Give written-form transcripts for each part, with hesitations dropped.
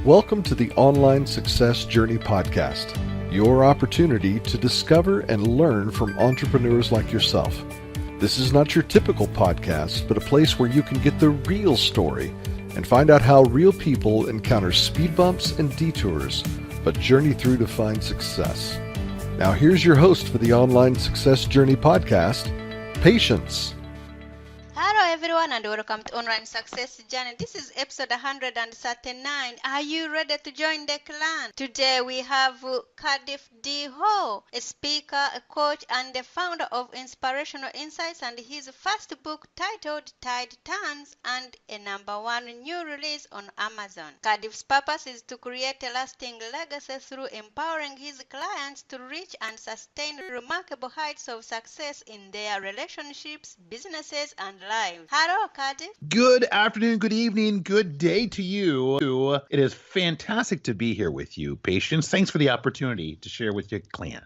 Welcome to the Online Success Journey Podcast, your opportunity to discover and learn from entrepreneurs like yourself. This is not your typical podcast, but a place where you can get the real story and find out how real people encounter speed bumps and detours, but journey through to find success. Now here's your host for the Online Success Journey Podcast, Patience. Hello everyone and welcome to Online Success Journey. This is episode 139. Are you ready to join the clan? Today we have Cardiff D, a speaker, a coach, and the founder of Inspirational Insights, and his first book titled Tide Turns and a #1 new release on Amazon. Cardiff's purpose is to create a lasting legacy through empowering his clients to reach and sustain remarkable heights of success in their relationships, businesses, and lives. Hello, Cardiff. Good afternoon, good evening, good day to you. It is fantastic to be here with you, Patience. Thanks for the opportunity to share with your clan.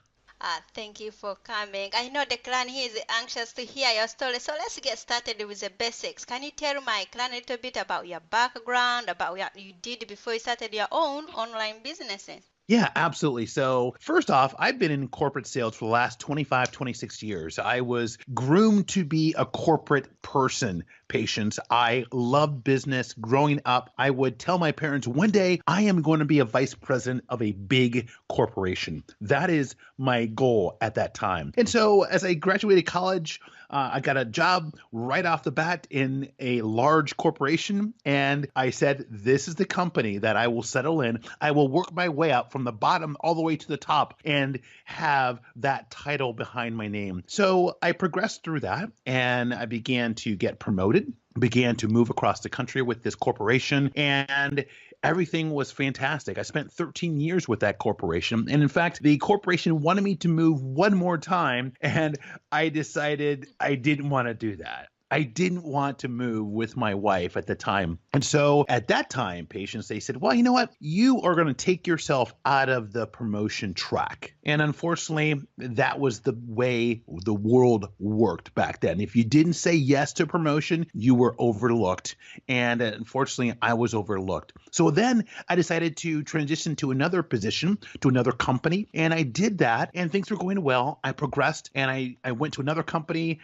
Thank you for coming. I know the clan here is anxious to hear your story, so let's get started with the basics. Can you tell my clan a little bit about your background, about what you did before you started your own online businesses? Yeah, absolutely. So first off, I've been in corporate sales for the last 25, 26 years. I was groomed to be a corporate person, Patience. I loved business. Growing up, I would tell my parents, one day I am going to be a vice president of a big corporation. That is my goal at that time. And so as I graduated college, I got a job right off the bat in a large corporation, and I said, this is the company that I will settle in. I will work my way up from the bottom all the way to the top and have that title behind my name. So I progressed through that, and I began to get promoted, began to move across the country with this corporation, and everything was fantastic. I spent 13 years with that corporation. And in fact, the corporation wanted me to move one more time. And I decided I didn't want to do that. I didn't want to move with my wife at the time. And so at that time, Patience, they said, well, you know what? You are going to take yourself out of the promotion track. And unfortunately, that was the way the world worked back then. If you didn't say yes to promotion, you were overlooked. And unfortunately, I was overlooked. So then I decided to transition to another position, to another company. And I did that, and things were going well. I progressed, and I went to another company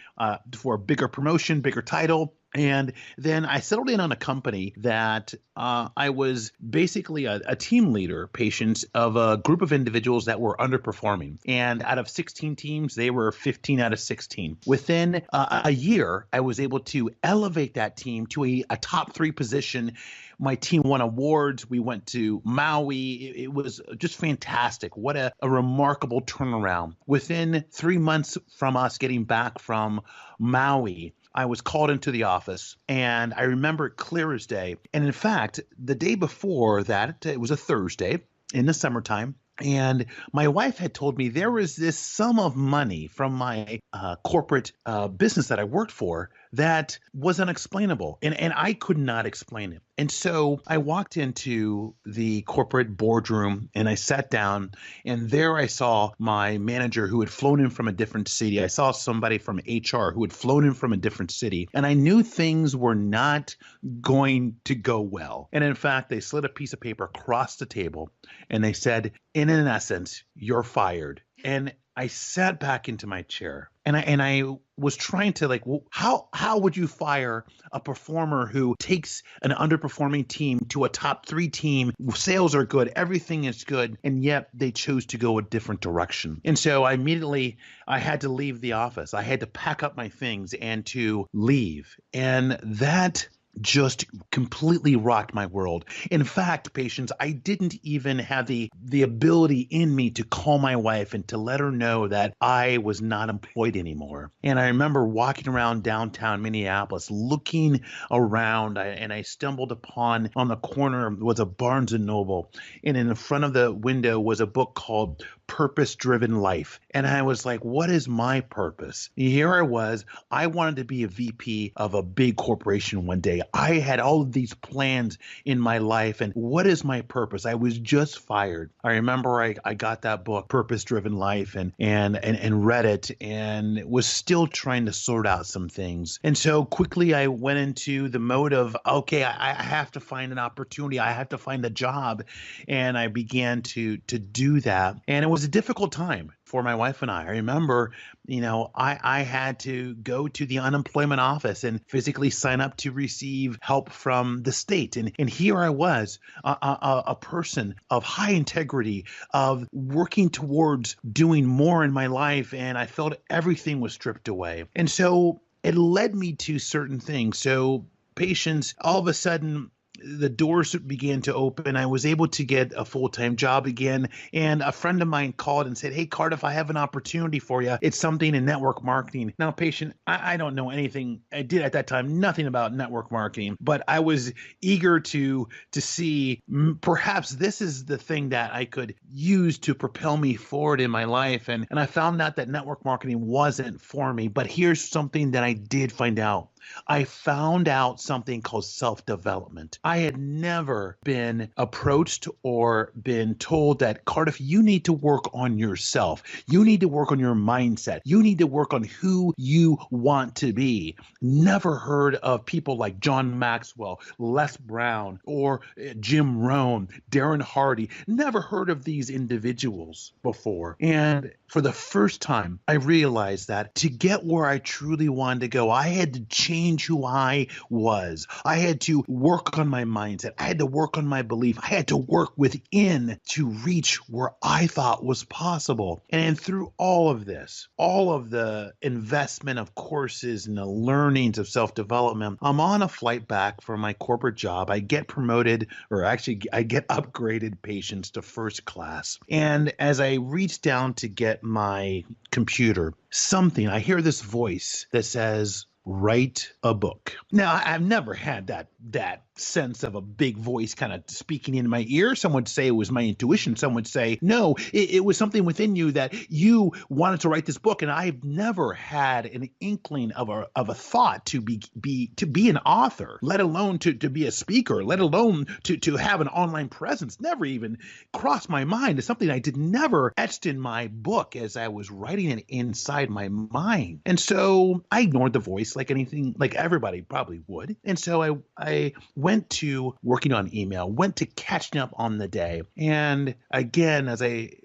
for a bigger promotion, bigger title. And then I settled in on a company that I was basically a team leader, Patience, of a group of individuals that were underperforming. And out of 16 teams, they were 15 out of 16. Within a year, I was able to elevate that team to a top 3 position. My team won awards. We went to Maui. It was just fantastic. What a remarkable turnaround. Within 3 months from us getting back from Maui, I was called into the office, and I remember it clear as day. And in fact, the day before that, it was a Thursday in the summertime, and my wife had told me there was this sum of money from my corporate business that I worked for that was unexplainable, and I could not explain it. And so I walked into the corporate boardroom and I sat down, and there I saw my manager who had flown in from a different city. I saw somebody from HR who had flown in from a different city, and I knew things were not going to go well. And in fact, they slid a piece of paper across the table and they said, in essence, you're fired. And I sat back into my chair, and I was trying to well, how would you fire a performer who takes an underperforming team to a top 3 team? Sales are good, everything is good, and yet they chose to go a different direction. And so I had to leave the office. I had to pack up my things and to leave. And that just completely rocked my world. In fact, Patience, I didn't even have the ability in me to call my wife and to let her know that I was not employed anymore. And I remember walking around downtown Minneapolis, looking around, and I stumbled upon, on the corner was a Barnes & Noble, and in the front of the window was a book called Purpose-Driven Life. And I was like, what is my purpose? Here I was. I wanted to be a VP of a big corporation one day. I had all of these plans in my life, and what is my purpose? I was just fired. I remember I got that book, Purpose Driven Life, and read it, and was still trying to sort out some things. And so quickly I went into the mode of, okay, I have to find an opportunity. I have to find a job. And I began to do that. And it was a difficult time for my wife and I remember, I had to go to the unemployment office and physically sign up to receive help from the state. And here I was, a person of high integrity, of working towards doing more in my life. And I felt everything was stripped away. And so it led me to certain things. So patients, all of a sudden, the doors began to open. I was able to get a full-time job again. And a friend of mine called and said, hey, Cardiff, I have an opportunity for you. It's something in network marketing. Now, patient, I don't know anything. I did at that time nothing about network marketing, but I was eager to see perhaps this is the thing that I could use to propel me forward in my life. And I found out that network marketing wasn't for me. But here's something that I did find out. I found out something called self-development. I had never been approached or been told that, Cardiff, you need to work on yourself. You need to work on your mindset. You need to work on who you want to be. Never heard of people like John Maxwell, Les Brown, or Jim Rohn, Darren Hardy. Never heard of these individuals before. And for the first time, I realized that to get where I truly wanted to go, I had to change who I was. I had to work on my mindset. I had to work on my belief. I had to work within to reach where I thought was possible. And through all of this, all of the investment of courses and the learnings of self-development, I'm on a flight back from my corporate job. I get promoted, or actually I get upgraded, patients, to first class. And as I reach down to get my computer, I hear this voice that says, write a book. Now, I've never had that sense of a big voice kind of speaking in my ear. Some would say it was my intuition. Some would say, no, it was something within you that you wanted to write this book. And I've never had an inkling of a thought to be an author, let alone to be a speaker, let alone to have an online presence. Never even crossed my mind. It's something I did never etched in my book as I was writing it inside my mind. And so I ignored the voice like anything, like everybody probably would. And so I went to working on email, went to catching up on the day. And again, as I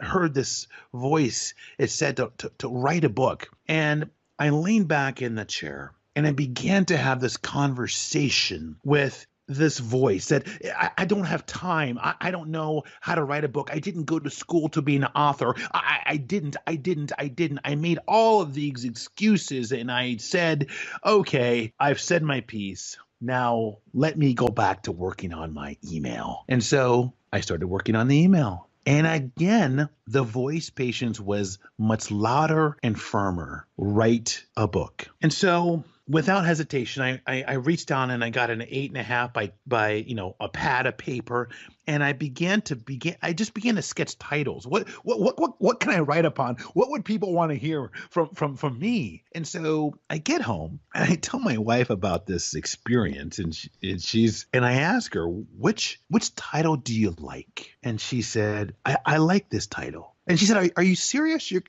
heard this voice, it said to write a book. And I leaned back in the chair and I began to have this conversation with this voice that I don't have time. I don't know how to write a book. I didn't go to school to be an author. I didn't. I made all of these excuses and I said, okay, I've said my piece. Now let me go back to working on my email. And so I started working on the email. And again, the voice, patience, was much louder and firmer. Write a book. And so without hesitation, I reached down and I got an 8.5 by a pad of paper, and I just began to sketch titles. What can I write upon? What would people want to hear from me? And so I get home and I tell my wife about this experience, and I ask her, which title do you like? And she said, I like this title. And she said, are you serious? You're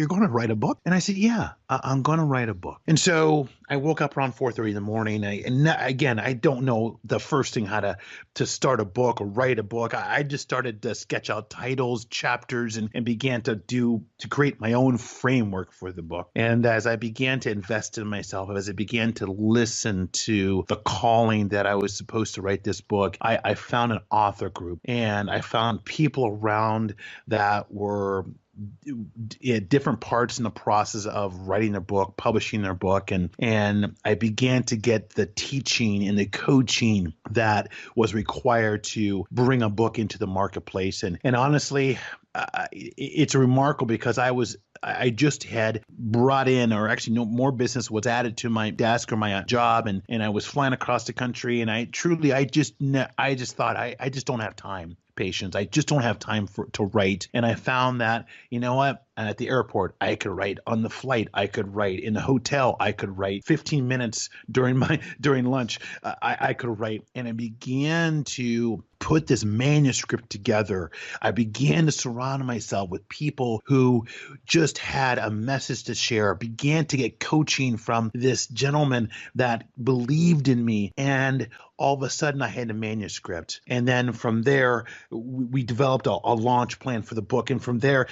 going to write a book? And I said, yeah, I'm going to write a book. And so I woke up around 4:30 in the morning. Again, I don't know the first thing how to start a book or write a book. I just started to sketch out titles, chapters, and began to create my own framework for the book. And as I began to invest in myself, as I began to listen to the calling that I was supposed to write this book, I found an author group, and I found people around that were at different parts in the process of writing their book, publishing their book. And I began to get the teaching and the coaching that was required to bring a book into the marketplace. And honestly, it's remarkable because I just had brought in, or actually no more business was added to my desk or my job, and I was flying across the country, and I just thought I just don't have time. Patience. I just don't have time to write. And I found that, you know what? at the airport, I could write. On the flight, I could write. In the hotel, I could write. 15 minutes during lunch, I could write. And I began to put this manuscript together. I began to surround myself with people who just had a message to share, began to get coaching from this gentleman that believed in me. And all of a sudden I had a manuscript. And then from there, we developed a launch plan for the book. And from there,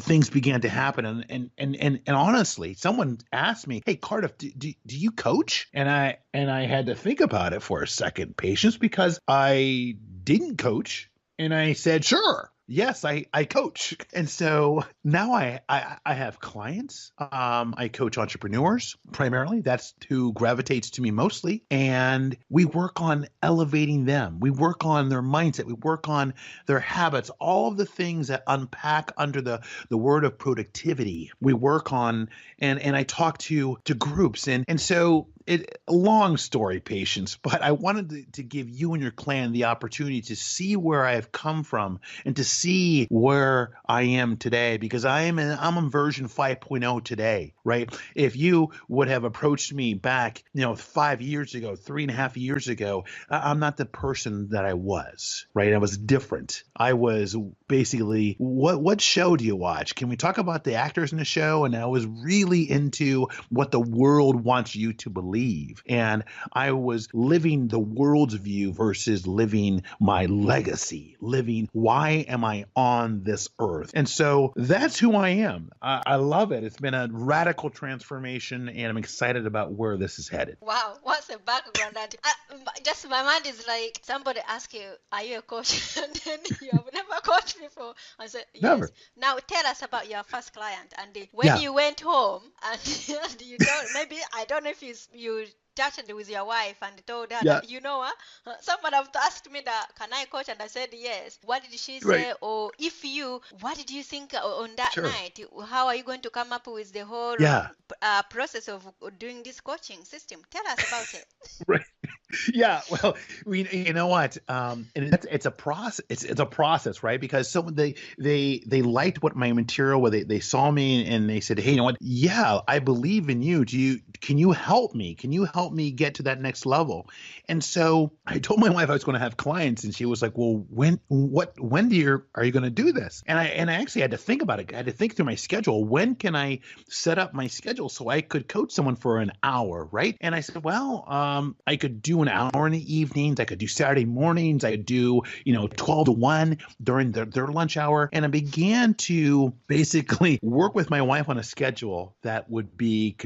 things began to happen. And honestly, someone asked me, hey, Cardiff, do you coach? And I had to think about it for a second, Patience, because I didn't coach. And I said, sure. Yes, I coach. And so now I have clients. I coach entrepreneurs primarily. That's who gravitates to me mostly. And we work on elevating them. We work on their mindset. We work on their habits, all of the things that unpack under the word of productivity. We work on, and I talk to groups. And so a long story, Patience, but I wanted to give you and your clan the opportunity to see where I have come from and to see where I am today, because I'm in version 5.0 today, right? If you would have approached me back, 5 years ago, 3.5 years ago, I'm not the person that I was, right? I was different. I was basically, what show do you watch? Can we talk about the actors in the show? And I was really into what the world wants you to believe. And I was living the world's view versus living my legacy, living why am I on this earth? And so that's who I am. I love it. It's been a radical transformation, and I'm excited about where this is headed. Wow, what's the background? Just my mind is like somebody ask you, are you a coach? And then you have never coached before. I said, yes. Never. Now tell us about your first client. And when you went home and you don't, maybe, I don't know if you chatted with your wife and told her that, someone have asked me that, can I coach? And I said yes. What did she say? Right. Or what did you think on that night? How are you going to come up with the whole process of doing this coaching system? Tell us about it. Right. Yeah. Well, you know what? And it's a process. It's a process, right? Because they liked what my material was. They saw me and they said, hey, you know what? Yeah, I believe in you. Can you help me? Can you help me get to that next level? And so I told my wife I was going to have clients, and she was like, well, when are you going to do this? And I actually had to think about it. I had to think through my schedule. When can I set up my schedule so I could coach someone for an hour, right? And I said, well, I could do an hour in the evenings. I could do Saturday mornings. I could do, 12 to 1 during their lunch hour. And I began to basically work with my wife on a schedule that would be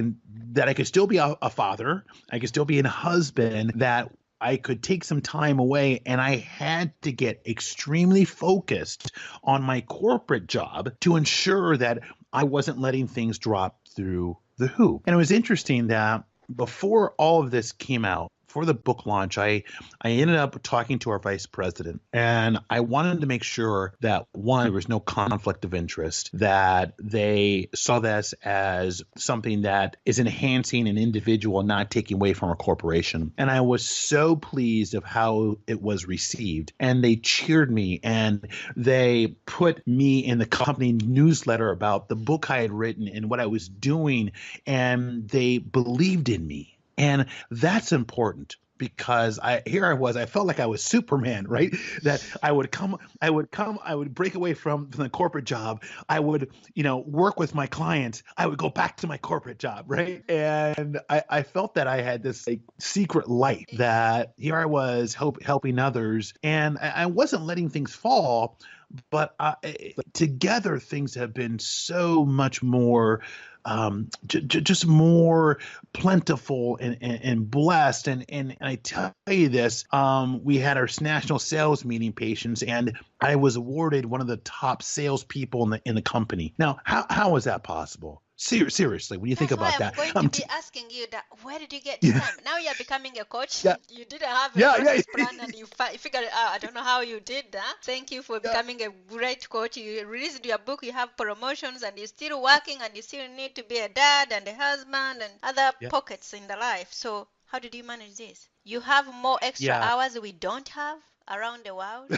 that I could still be a father. I could still be a husband, that I could take some time away, and I had to get extremely focused on my corporate job to ensure that I wasn't letting things drop through the hoop. And it was interesting that before all of this came out, for the book launch, I ended up talking to our vice president, and I wanted to make sure that, one, there was no conflict of interest, that they saw this as something that is enhancing an individual, not taking away from a corporation. And I was so pleased of how it was received. And they cheered me, and they put me in the company newsletter about the book I had written and what I was doing, and they believed in me. And that's important, because I felt like I was Superman, right? That I would break away from the corporate job. I would, work with my clients. I would go back to my corporate job, right? And I felt that I had this secret light, that here I was helping others, and I wasn't letting things fall, but together things have been so much more just more plentiful and blessed. And I tell you this, we had our national sales meeting, Patience, and I was awarded one of the top salespeople in the company. Now, how is that possible? Seriously, when you think about that. I'm going to be asking you that, where did you get the time? Now you're becoming a coach. Yeah. You didn't have a business plan, and you figured it out. I don't know how you did that. Thank you for becoming a great coach. You released your book, you have promotions, and you're still working, and you still need to be a dad and a husband and other pockets in the life. So how did you manage this? You have more extra hours we don't have around the world?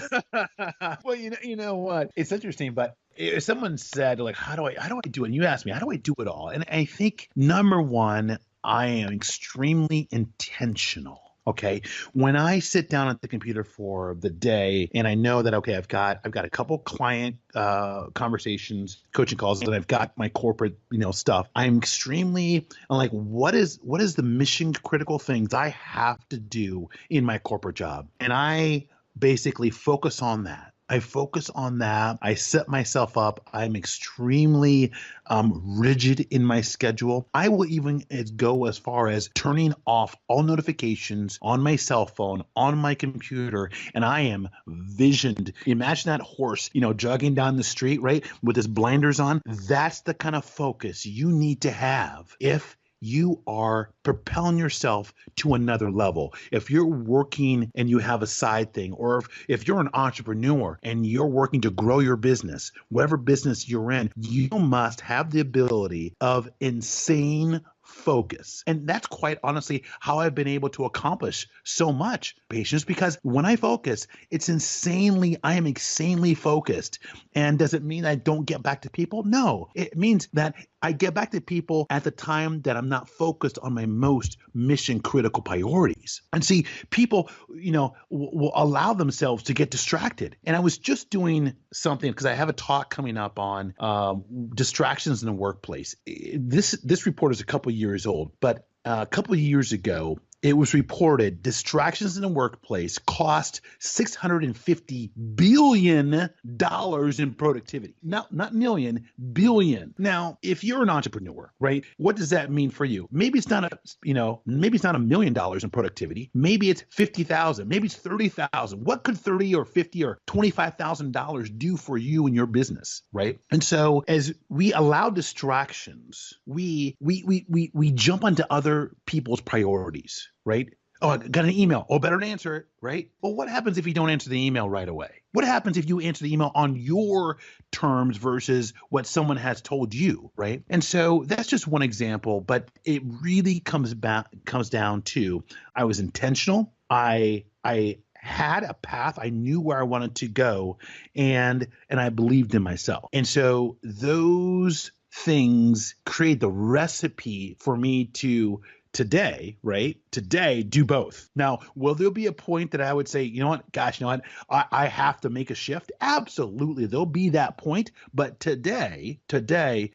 Well, you know what? It's interesting, but If someone said like, how do I do it? And you asked me, how do I do it all? And I think number one, I am extremely intentional. Okay. When I sit down at the computer for the day and I know that, okay, I've got a couple client conversations, coaching calls, and I've got my corporate, stuff. I'm extremely like, what is the mission critical things I have to do in my corporate job? And I basically focus on that. I focus on that. I set myself up. I'm extremely rigid in my schedule. I will even go as far as turning off all notifications on my cell phone, on my computer, and I am visioned. Imagine that horse, jogging down the street, right, with his blinders on. That's the kind of focus you need to have if you are propelling yourself to another level. If you're working and you have a side thing, or if you're an entrepreneur and you're working to grow your business, whatever business you're in, you must have the ability of insane focus. And that's quite honestly how I've been able to accomplish so much, patience, because when I focus, I am insanely focused. And does it mean I don't get back to people? No, it means that I get back to people at the time that I'm not focused on my most mission critical priorities. And see, people, will allow themselves to get distracted. And I was just doing something because I have a talk coming up on distractions in the workplace. This report is a couple years old, but a couple of years ago, it was reported distractions in the workplace cost $650 billion in productivity. Not million, billion. Now, if you're an entrepreneur, right, what does that mean for you? Maybe it's not $1 million in productivity. Maybe it's 50,000. Maybe it's 30,000. What could 30 or 50 or $25,000 do for you and your business, right? And so as we allow distractions, we jump onto other people's priorities. Right? Oh, I got an email. Oh, better to answer it, right? Well, what happens if you don't answer the email right away? What happens if you answer the email on your terms versus what someone has told you, right? And so that's just one example, but it really comes down to I was intentional. I had a path. I knew where I wanted to go, and I believed in myself. And so those things create the recipe for me to today, do both. Now, will there be a point that I would say, I have to make a shift? Absolutely. There'll be that point. But today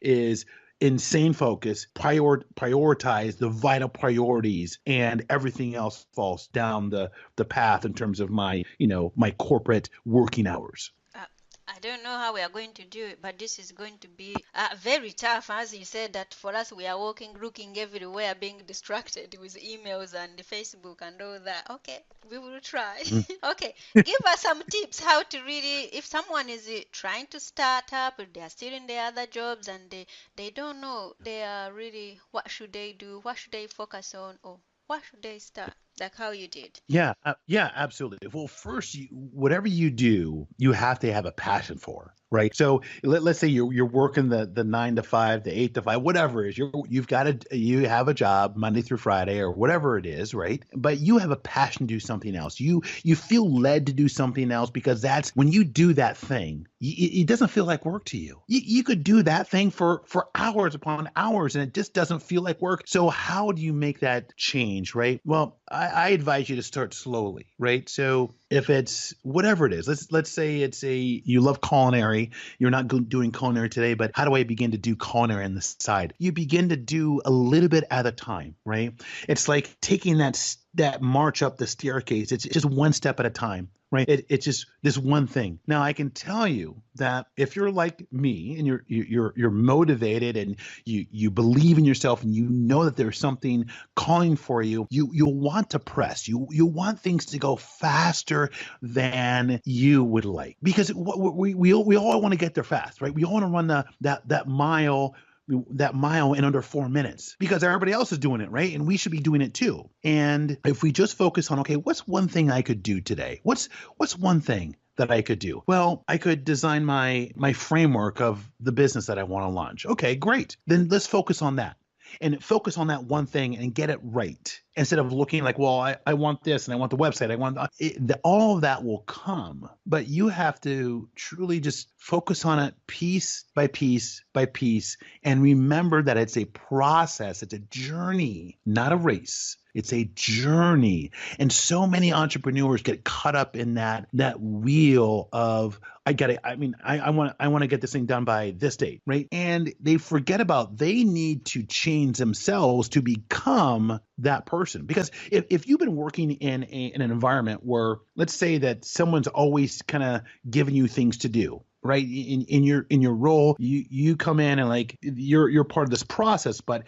is insane focus, prioritize the vital priorities, and everything else falls down the path in terms of my corporate working hours. I don't know how we are going to do it, but this is going to be very tough. As you said, that for us, we are walking, looking everywhere, being distracted with emails and Facebook and all that. Okay, we will try. Okay, give us some tips how to really, if someone is trying to start up, they are still in their other jobs and they don't know, they are really, what should they do? What should they focus on? Or what should they start? Like how you did. Yeah, absolutely. Well, first, whatever you do, you have to have a passion for, right? So let's say you're working the 9 to 5, the 8 to 5, whatever it is. You have a job Monday through Friday or whatever it is, right? But you have a passion to do something else. You feel led to do something else because that's when you do that thing. It doesn't feel like work to you. You could do that thing for hours upon hours, and it just doesn't feel like work. So how do you make that change, right? Well, I advise you to start slowly, right? So if it's whatever it is, let's say it's you love culinary, you're not doing culinary today, but how do I begin to do culinary on the side? You begin to do a little bit at a time, right? It's like taking that march up the staircase. It's just one step at a time, right? It's just this one thing. Now I can tell you that if you're like me and you're motivated and you believe in yourself and you know that there's something calling for you, you'll want to press. You want things to go faster than you would like, because we all want to get there fast, right? We all want to run that mile in under 4 minutes because everybody else is doing it, right? And we should be doing it too. And if we just focus on, okay, what's one thing I could do today? What's one thing that I could do? Well, I could design my framework of the business that I want to launch. Okay, great. Then let's focus on that. and focus on that one thing and get it right instead of looking like, well, I want this and I want the website. All of that will come, but you have to truly just focus on it piece by piece by piece and remember that it's a process. It's a journey, not a race. It's a journey. And so many entrepreneurs get caught up in that wheel of, I want to get this thing done by this date, right? And they forget about they need to change themselves to become that person. Because if you've been working in an environment where, let's say that someone's always kind of giving you things to do, right? In your role, you come in and like you're part of this process, but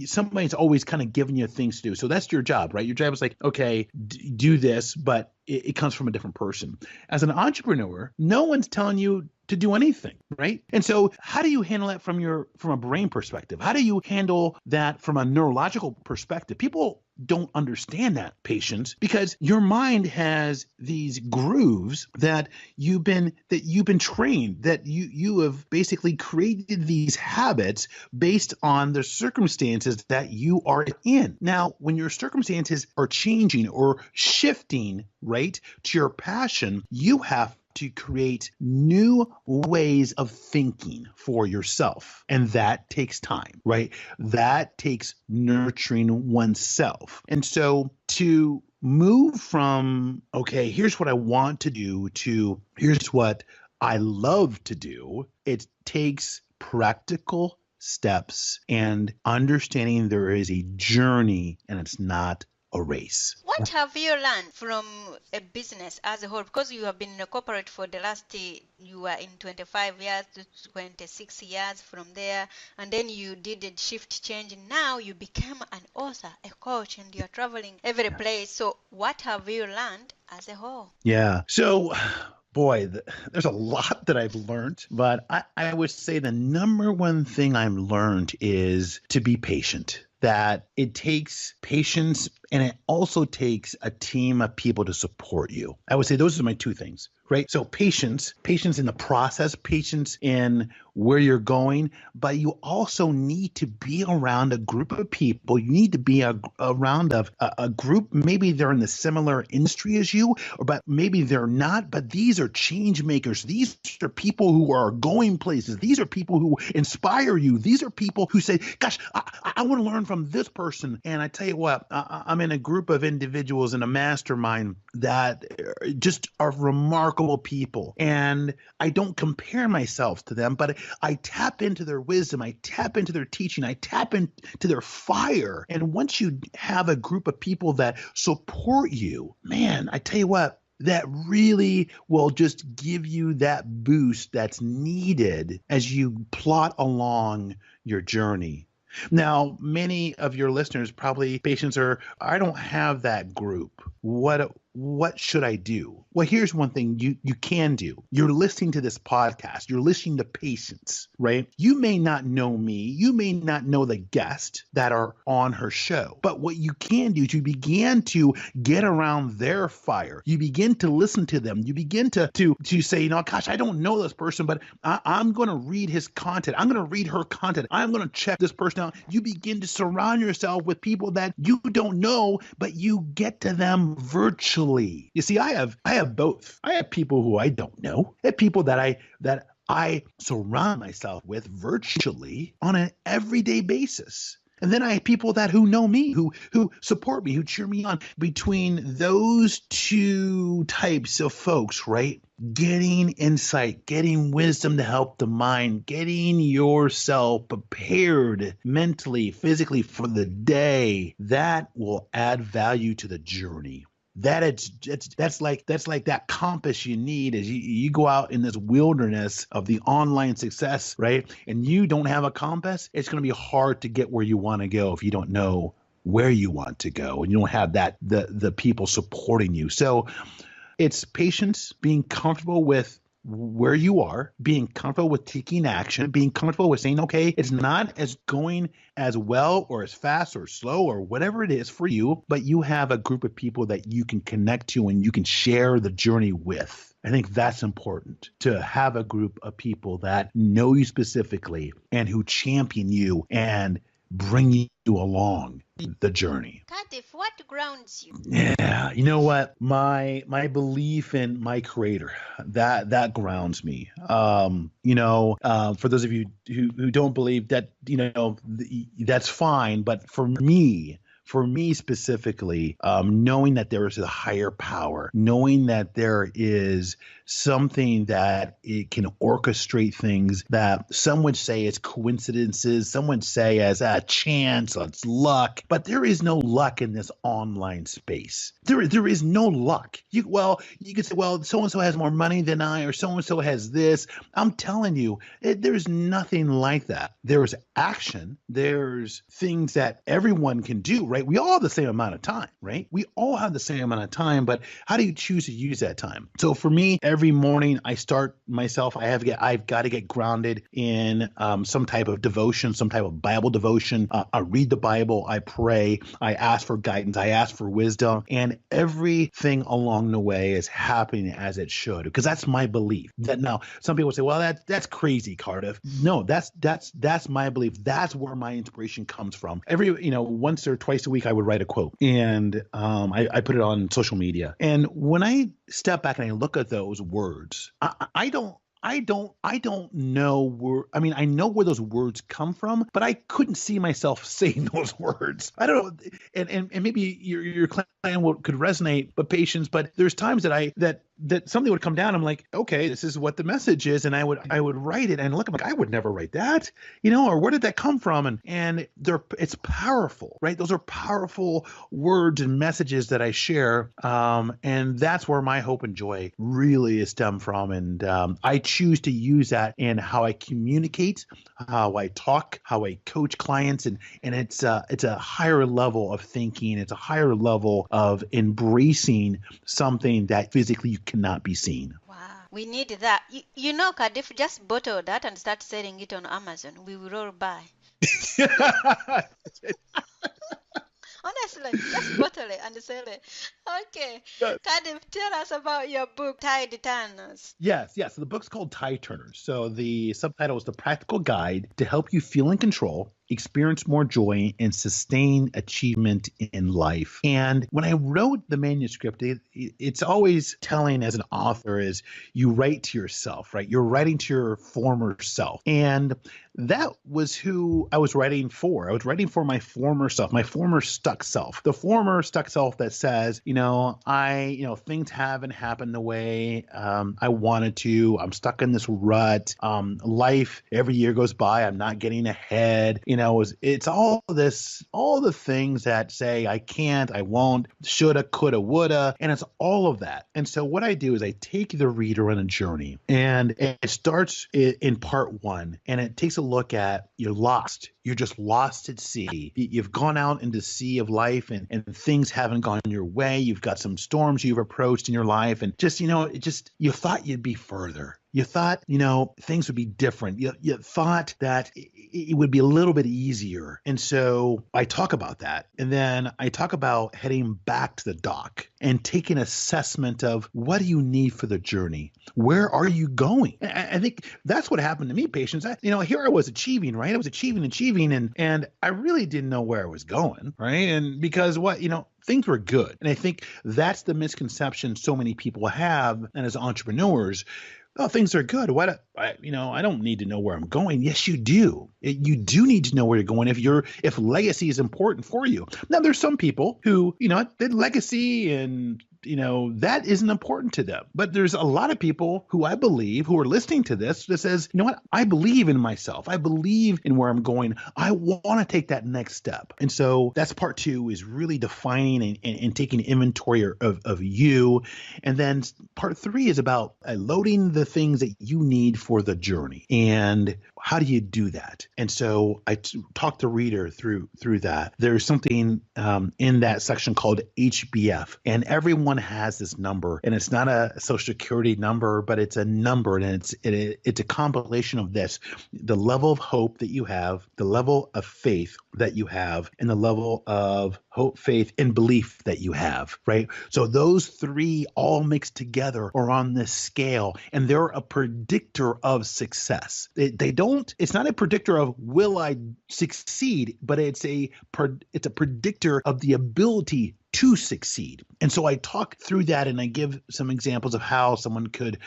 somebody's always kind of giving you things to do. So that's your job, right? Your job is like, okay, do this, but it comes from a different person. As an entrepreneur, no one's telling you to do anything, right? And so how do you handle that from a brain perspective? How do you handle that from a neurological perspective? People don't understand that, patience, because your mind has these grooves that you've been trained, that you have basically created these habits based on the circumstances that you are in. Now, when your circumstances are changing or shifting, right, to your passion, you have to create new ways of thinking for yourself. And that takes time, right? That takes nurturing oneself. And so to move from, okay, here's what I want to do to here's what I love to do, it takes practical steps and understanding there is a journey and it's not a race. What have you learned from a business as a whole? Because you have been in a corporate for the last, you were in 25 years to 26 years from there, and then you did a shift change, and now you became an author, a coach, and you're traveling every place. So what have you learned as a whole? Yeah. So boy, there's a lot that I've learned, but I would say the number one thing I've learned is to be patient. That it takes patience and it also takes a team of people to support you. I would say those are my two things, right? So patience in the process, patience in where you're going, but you also need to be around a group of people. You need to be around a group. Maybe they're in the similar industry as you, but maybe they're not, but these are change makers. These are people who are going places. These are people who inspire you. These are people who say, gosh, I want to learn from this person. And I tell you what, I'm in a group of individuals in a mastermind that just are remarkable people. And I don't compare myself to them, but I tap into their wisdom. I tap into their teaching. I tap into their fire. And once you have a group of people that support you, man, I tell you what, that really will just give you that boost that's needed as you plot along your journey. Now, many of your listeners probably patients are, I don't have that group. What should I do? Well, here's one thing you can do. You're listening to this podcast. You're listening to Patience, right? You may not know me. You may not know the guests that are on her show. But what you can do is you begin to get around their fire. You begin to listen to them. You begin to say, gosh, I don't know this person, but I'm going to read his content. I'm going to read her content. I'm going to check this person out. You begin to surround yourself with people that you don't know, but you get to them virtually. You see, I have both. I have people who I don't know. I have people that I surround myself with virtually on an everyday basis. And then I have people who know me, who support me, who cheer me on. Between those two types of folks, right? Getting insight, getting wisdom to help the mind, getting yourself prepared mentally, physically for the day, that will add value to the journey. That's like that compass you need as you go out in this wilderness of the online success, right? And you don't have a compass, it's going to be hard to get where you want to go if you don't know where you want to go and you don't have the people supporting you. So it's patience, being comfortable with where you are, being comfortable with taking action, being comfortable with saying, okay, it's not as going as well or as fast or slow or whatever it is for you, but you have a group of people that you can connect to and you can share the journey with. I think that's important, to have a group of people that know you specifically and who champion you and bring you along the journey. Cardiff, what grounds you? Yeah, you know what? My belief in my creator, that grounds me. For those of you who don't believe that, that's fine. But for me specifically, knowing that there is a higher power, knowing that there is something that it can orchestrate things that some would say is coincidences, some would say as a chance, it's luck, but there is no luck in this online space. There is no luck. You could say, well, so-and-so has more money than I, or so-and-so has this. I'm telling you, there's nothing like that. There's action. There's things that everyone can do, right? We all have the same amount of time, right? We all have the same amount of time, but how do you choose to use that time? So for me, every morning I start myself, I've got to get grounded in some type of devotion, some type of Bible devotion. I read the Bible, I pray, I ask for guidance, I ask for wisdom, and everything along the way is happening as it should, because that's my belief. That now some people say, well, that's crazy, Cardiff. No, that's my belief. That's where my inspiration comes from. Once or twice a week I would write a quote, and I put it on social media. And when I step back and I look at those words, I don't know where, I know where those words come from, but I couldn't see myself saying those words. I don't know. And maybe your client could resonate, but patience, but there's times that something would come down. I'm like, okay, this is what the message is. And I would write it and look, I'm like, I would never write that, or where did that come from? And it's powerful, right? Those are powerful words and messages that I share. And that's where my hope and joy really stem from. And I choose to use that in how I communicate, how I talk, how I coach clients. And it's a higher level of thinking. It's a higher level of embracing something that physically you cannot be seen. Wow, we need that. Cardiff, just bottle that and start selling it on Amazon. We will all buy. Honestly, just bottle it and sell it. Okay. Yes. Cardiff, tell us about your book, Tide Turners. Yes. So the book's called Tide Turners. So the subtitle is The Practical Guide to Help You Feel in Control, Experience More Joy, and Sustain Achievement in Life. And when I wrote the manuscript, it's always telling as an author is you write to yourself, right? You're writing to your former self. And that was who I was writing for. I was writing for my former self, my former stuck self, the former stuck self that says, things haven't happened the way I wanted to. I'm stuck in this rut. Life every year goes by. I'm not getting ahead. It's all the things that say I can't, I won't, shoulda, coulda, woulda, and it's all of that. And so what I do is I take the reader on a journey, and it starts in part one, and it takes a look at you're lost. You're just lost at sea. You've gone out into the sea of life and things haven't gone your way. You've got some storms you've approached in your life, and you thought you'd be further. You thought, things would be different. You thought that it would be a little bit easier. And so I talk about that. And then I talk about heading back to the dock and taking assessment of what do you need for the journey? Where are you going? I think that's what happened to me, patients. Here I was achieving, right? I was achieving, and I really didn't know where I was going, right? And because things were good. And I think that's the misconception so many people have. And as entrepreneurs, oh, things are good. I don't need to know where I'm going. Yes, you do. You do need to know where you're going if legacy is important for you. Now, there's some people who, the legacy and that isn't important to them. But there's a lot of people who I believe who are listening to this that says, I believe in myself. I believe in where I'm going. I want to take that next step. And so that's part two, is really defining and taking inventory of you. And then part three is about loading the things that you need for the journey. And how do you do that? And so I talk the reader through that. There's something in that section called HBF, and everyone has this number, and it's not a social security number, but it's a number, and it's a compilation of this: the level of hope that you have, the level of faith that you have, and the level of hope, faith, and belief that you have, right? So those three all mixed together are on this scale, and they're a predictor of success. They don't it's not a predictor of will I succeed, but it's a predictor of the ability to succeed. And so I talk through that and I give some examples of how someone could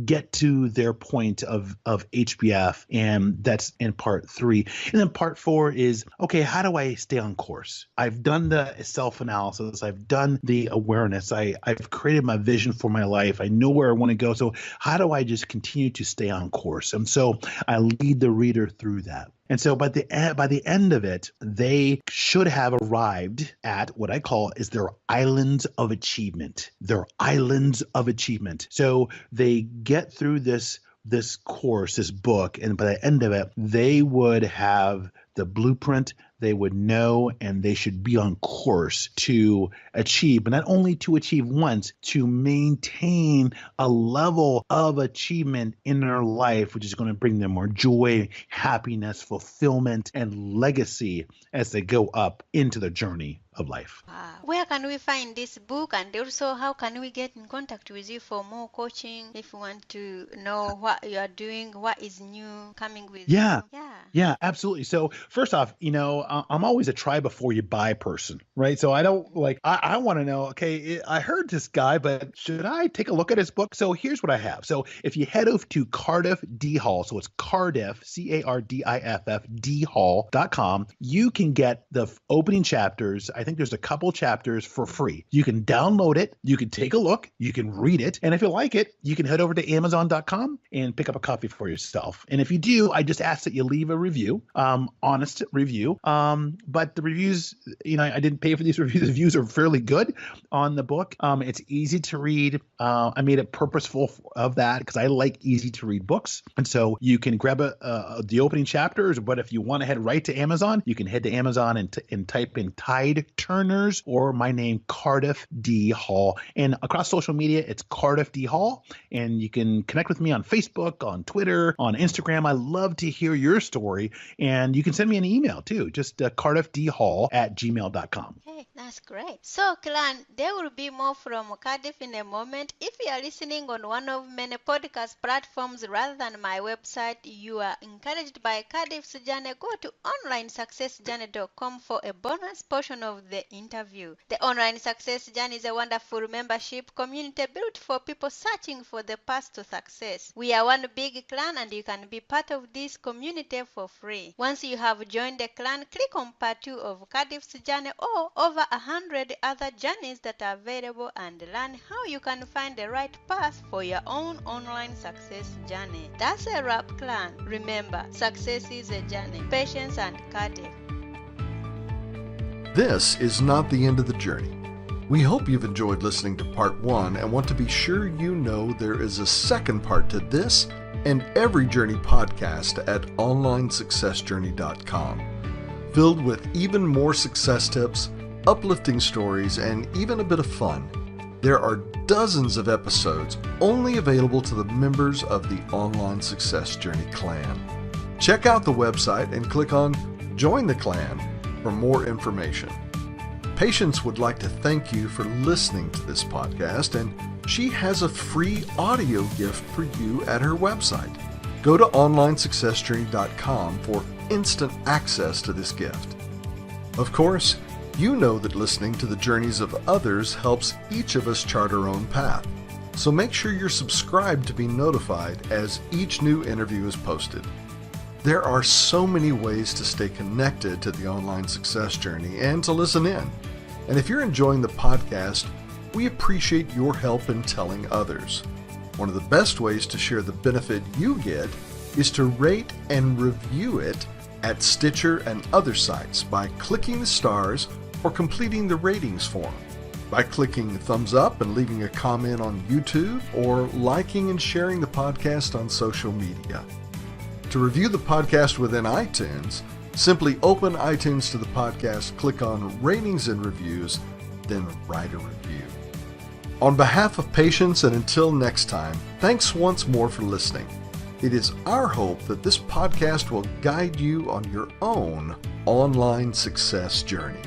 get to their point of HBF, and that's in part 3. And then part 4 is, okay, how do I stay on course? I've done the self-analysis. I've done the awareness. I've created my vision for my life. I know where I want to go. So how do I just continue to stay on course? And so I lead the reader through that. And so by the end of it, they should have arrived at what I call is their islands of achievement. Their islands of achievement. So they get through this course, this book, and by the end of it, they would have the blueprint, they would know, and they should be on course to achieve, but not only to achieve once, to maintain a level of achievement in their life, which is going to bring them more joy, happiness, fulfillment, and legacy as they go up into the journey of life. Wow. Where can we find this book, and also how can we get in contact with you for more coaching if we want to know what you are doing, what is new coming with you? Yeah, absolutely. So first off, I'm always a try before you buy person, right? So I don't I want to know, okay, I heard this guy, but should I take a look at his book? So here's what I have. So if you head over to Cardiff D Hall, so it's Cardiff, Cardiff, dhall.com, you can get the opening chapters. I think there's a couple chapters for free. You can download it. You can take a look. You can read it. And if you like it, you can head over to Amazon.com and pick up a copy for yourself. And if you do, I just ask that you leave a review, honest review. But the reviews, I didn't pay for these reviews. The reviews are fairly good on the book. It's easy to read. I made it purposeful of that because I like easy to read books. And so you can grab the opening chapters, but if you want to head right to Amazon, you can head to Amazon and type in Tide Turners or my name, Cardiff D Hall. And across social media, it's Cardiff D Hall. And you can connect with me on Facebook, on Twitter, on Instagram. I love to hear your story. And you can send me an email too, just cardiffdhall@gmail.com. Hey, that's great. So, Clan, there will be more from Cardiff in a moment. If you are listening on one of many podcast platforms rather than my website, you are encouraged by Cardiff's journey. Go to onlinesuccessjourney.com for a bonus portion of the interview. The Online Success Journey is a wonderful membership community built for people searching for the path to success. We are one big clan, and you can be part of this community for free. Once you have joined the clan, click on part 2 of Cardiff's journey or over 100 other journeys that are available and learn how you can find the right path for your own online success journey. That's a wrap, clan. Remember, success is a journey. Patience and Cardiff. This is not the end of the journey. We hope you've enjoyed listening to part 1 and want to be sure you know there is a second part to this and every journey podcast at onlinesuccessjourney.com, filled with even more success tips, uplifting stories, and even a bit of fun. There are dozens of episodes only available to the members of the Online Success Journey clan. Check out the website and click on Join the Clan for more information. Patience would like to thank you for listening to this podcast, and she has a free audio gift for you at her website. Go to onlinesuccessjourney.com for instant access to this gift. Of course, you know that listening to the journeys of others helps each of us chart our own path. So make sure you're subscribed to be notified as each new interview is posted. There are so many ways to stay connected to the Online Success Journey and to listen in. And if you're enjoying the podcast, we appreciate your help in telling others. One of the best ways to share the benefit you get is to rate and review it at Stitcher and other sites by clicking the stars or completing the ratings form, by clicking thumbs up and leaving a comment on YouTube, or liking and sharing the podcast on social media. To review the podcast within iTunes, simply open iTunes to the podcast, click on Ratings and Reviews, then write a review. On behalf of Patience, and until next time, thanks once more for listening. It is our hope that this podcast will guide you on your own online success journey.